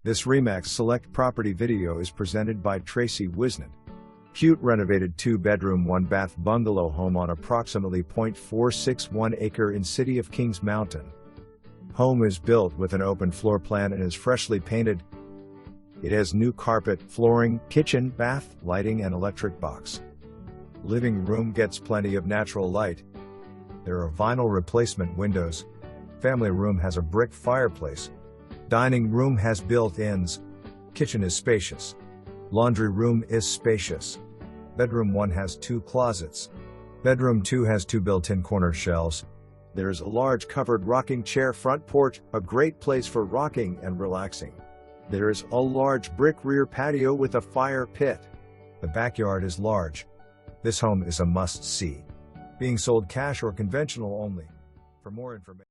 This Remax Select Property video is presented by Tracy Wisnett. Cute renovated 2-bedroom 1-bath bungalow home on approximately 0.461 acre in City of Kings Mountain. Home is built with an open floor plan and is freshly painted. It has new carpet, flooring, kitchen, bath, lighting and electric box. Living room gets plenty of natural light. There are vinyl replacement windows. Family room has a brick fireplace. Dining room has built-ins. Kitchen is spacious. Laundry room is spacious. Bedroom 1 has 2 closets. Bedroom 2 has 2 built-in corner shelves. There is a large covered rocking chair front porch, a great place for rocking and relaxing. There is a large brick rear patio with a fire pit. The backyard is large. This home is a must-see. Being sold cash or conventional only. For more information